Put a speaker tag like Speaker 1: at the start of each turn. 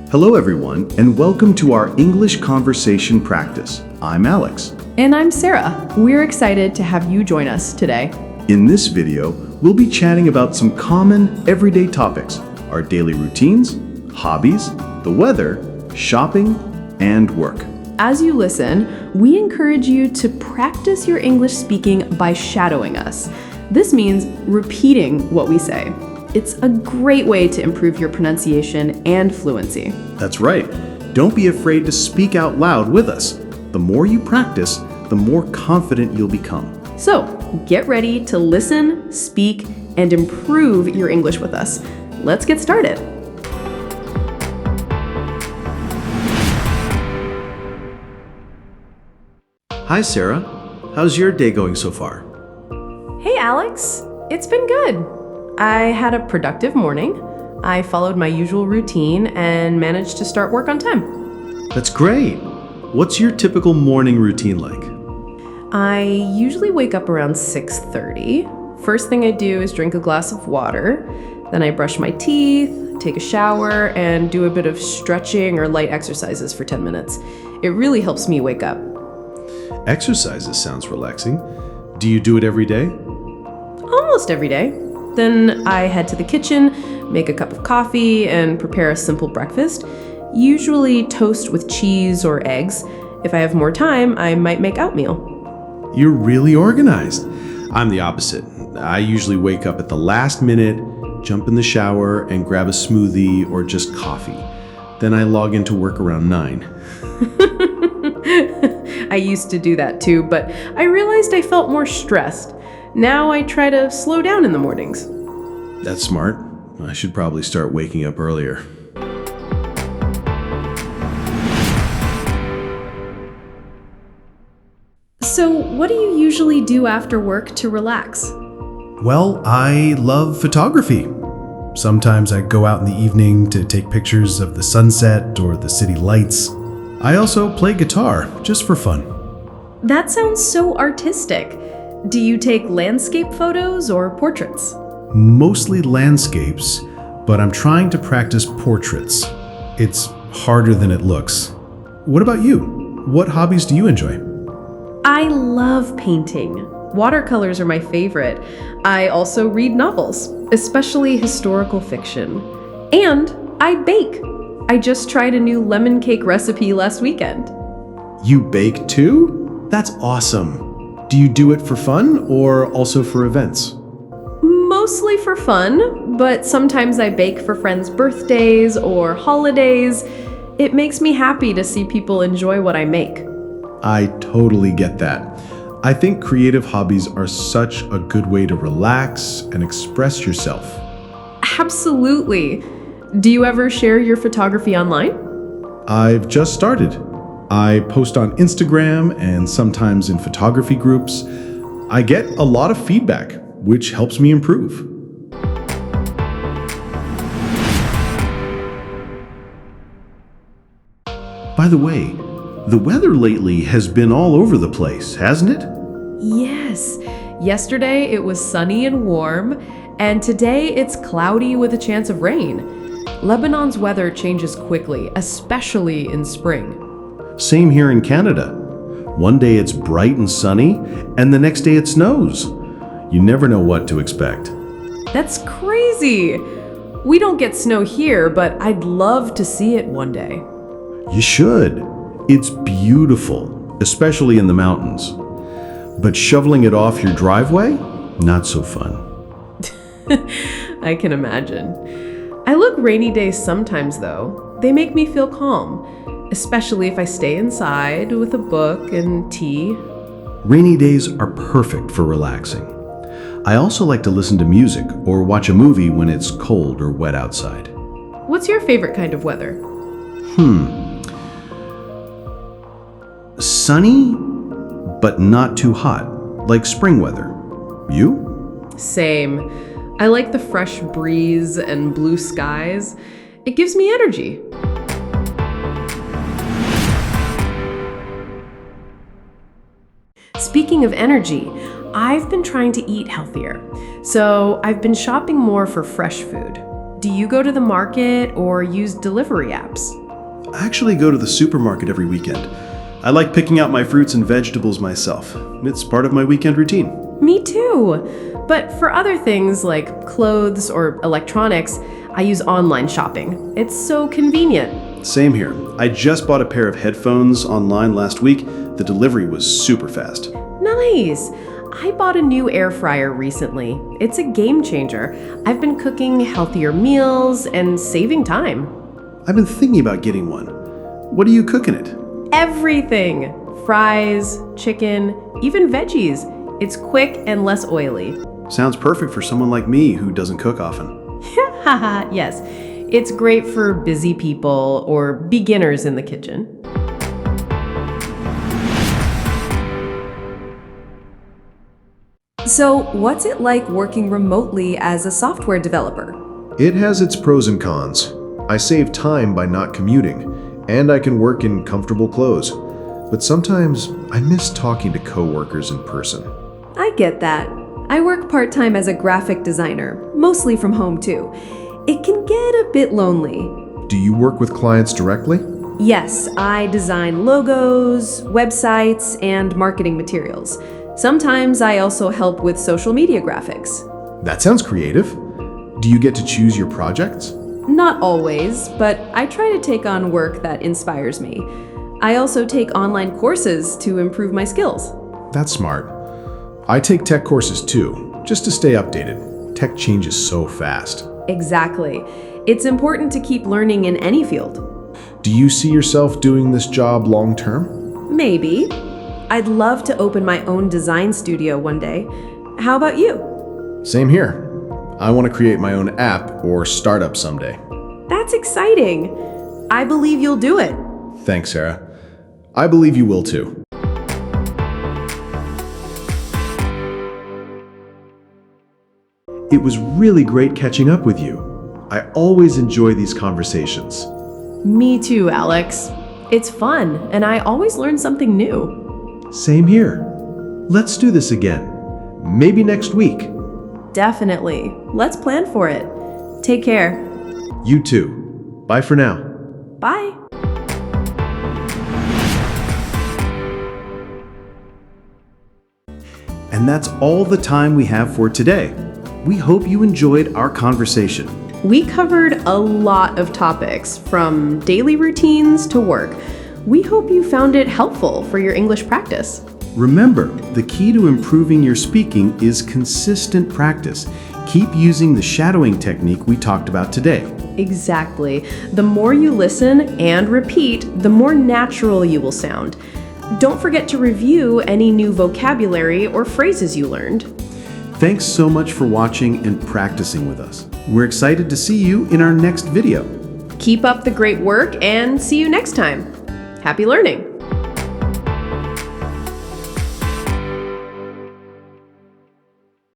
Speaker 1: Hello everyone, and welcome to our English conversation practice. I'm Alex.
Speaker 2: And I'm Sarah. We're excited to have you join us today.
Speaker 1: In this video, we'll be chatting about some common, everyday topics, our daily routines, hobbies, the weather, shopping, and work.
Speaker 2: As you listen, we encourage you to practice your English speaking by shadowing us. This means repeating what we say. It's a great way to improve your pronunciation and fluency.
Speaker 1: That's right. Don't be afraid to speak out loud with us. The more you practice, the more confident you'll become.
Speaker 2: So, get ready to listen, speak, and improve your English with us. Let's get started.
Speaker 1: Hi Sarah, how's your day going so far?
Speaker 2: Hey Alex, it's been good. I had a productive morning. I followed my usual routine and managed to start work on time.
Speaker 1: That's great. What's your typical morning routine like?
Speaker 2: I usually wake up around 6:30. First thing I do is drink a glass of water. Then I brush my teeth, take a shower, and do a bit of stretching or light exercises for 10 minutes. It really helps me wake up.
Speaker 1: Exercises sounds relaxing. Do you do it every day?
Speaker 2: Almost every day. Then I head to the kitchen, make a cup of coffee, and prepare a simple breakfast, usually toast with cheese or eggs. If I have more time, I might make oatmeal.
Speaker 1: You're really organized. I'm the opposite. I usually wake up at the last minute, jump in the shower, and grab a smoothie or just coffee. Then I log into work around 9.
Speaker 2: I used to do that too, but I realized I felt more stressed. Now I try to slow down in the mornings.
Speaker 1: That's smart. I should probably start waking up earlier.
Speaker 2: So, what do you usually do after work to relax?
Speaker 3: Well, I love photography. Sometimes I go out in the evening to take pictures of the sunset or the city lights. I also play guitar, just for fun.
Speaker 2: That sounds so artistic. Do you take landscape photos or portraits?
Speaker 3: Mostly landscapes, but I'm trying to practice portraits. It's harder than it looks. What about you? What hobbies do you enjoy?
Speaker 2: I love painting. Watercolors are my favorite. I also read novels, especially historical fiction. And I bake. I just tried a new lemon cake recipe last weekend.
Speaker 1: You bake too? That's awesome. Do you do it for fun or also for events?
Speaker 2: Mostly for fun, but sometimes I bake for friends' birthdays or holidays. It makes me happy to see people enjoy what I make.
Speaker 1: I totally get that. I think creative hobbies are such a good way to relax and express yourself.
Speaker 2: Absolutely. Do you ever share your photography online?
Speaker 1: I've just started. I post on Instagram and sometimes in photography groups. I get a lot of feedback, which helps me improve. By the way, the weather lately has been all over the place, hasn't it?
Speaker 2: Yes. Yesterday it was sunny and warm, and today it's cloudy with a chance of rain. Lebanon's weather changes quickly, especially in spring.
Speaker 1: Same here in Canada. One day it's bright and sunny, and the next day it snows. You never know what to expect.
Speaker 2: That's crazy! We don't get snow here, but I'd love to see it one day.
Speaker 1: You should. It's beautiful, especially in the mountains. But shoveling it off your driveway? Not so fun.
Speaker 2: I can imagine. I look rainy days sometimes, though. They make me feel calm, especially if I stay inside with a book and tea.
Speaker 1: Rainy days are perfect for relaxing. I also like to listen to music or watch a movie when it's cold or wet outside.
Speaker 2: What's your favorite kind of weather?
Speaker 1: Sunny, but not too hot, like spring weather. You?
Speaker 2: Same. I like the fresh breeze and blue skies. It gives me energy. Speaking of energy, I've been trying to eat healthier. So I've been shopping more for fresh food. Do Do you go to the market or use delivery apps?
Speaker 4: I actually go to the supermarket every weekend. I like picking out my fruits and vegetables myself. It's part of my weekend routine.
Speaker 2: Me too. But for other things like clothes or electronics, I use online shopping. It's so convenient.
Speaker 4: Same here. I just bought a pair of headphones online last week. The delivery was super fast.
Speaker 2: Nice. I bought a new air fryer recently. It's a game changer. I've been cooking healthier meals and saving time.
Speaker 4: I've been thinking about getting one. What do you cook in it?
Speaker 2: Everything. Fries, chicken, even veggies. It's quick and less oily.
Speaker 4: Sounds perfect for someone like me who doesn't cook often.
Speaker 2: Haha, yes. It's great for busy people or beginners in the kitchen.
Speaker 5: So, what's it like working remotely as a software developer?
Speaker 6: It has its pros and cons. I save time by not commuting, and I can work in comfortable clothes. But sometimes I miss talking to coworkers in person.
Speaker 5: I get that. I work part-time as a graphic designer, mostly from home too. It can get a bit lonely.
Speaker 6: Do you work with clients directly?
Speaker 5: Yes, I design logos, websites, and marketing materials. Sometimes I also help with social media graphics.
Speaker 6: That sounds creative. Do you get to choose your projects?
Speaker 5: Not always, but I try to take on work that inspires me. I also take online courses to improve my skills.
Speaker 6: That's smart. I take tech courses too, just to stay updated. Tech changes so fast.
Speaker 5: Exactly. It's important to keep learning in any field.
Speaker 6: Do you see yourself doing this job long term?
Speaker 5: Maybe. I'd love to open my own design studio one day. How about you?
Speaker 6: Same here. I want to create my own app or startup someday.
Speaker 5: That's exciting. I believe you'll do it.
Speaker 6: Thanks, Sarah. I believe you will too.
Speaker 1: It was really great catching up with you. I always enjoy these conversations.
Speaker 2: Me too, Alex. It's fun, and I always learn something new.
Speaker 1: Same here. Let's do this again. Maybe next week.
Speaker 2: Definitely. Let's plan for it. Take care.
Speaker 1: You too. Bye for now.
Speaker 2: Bye.
Speaker 4: And that's all the time we have for today. We hope you enjoyed our conversation.
Speaker 2: We covered a lot of topics, from daily routines to work. We hope you found it helpful for your English practice.
Speaker 4: Remember, the key to improving your speaking is consistent practice. Keep using the shadowing technique we talked about today.
Speaker 2: Exactly. The more you listen and repeat, the more natural you will sound. Don't forget to review any new vocabulary or phrases you learned.
Speaker 4: Thanks so much for watching and practicing with us. We're excited to see you in our next video.
Speaker 2: Keep up the great work and see you next time. Happy learning!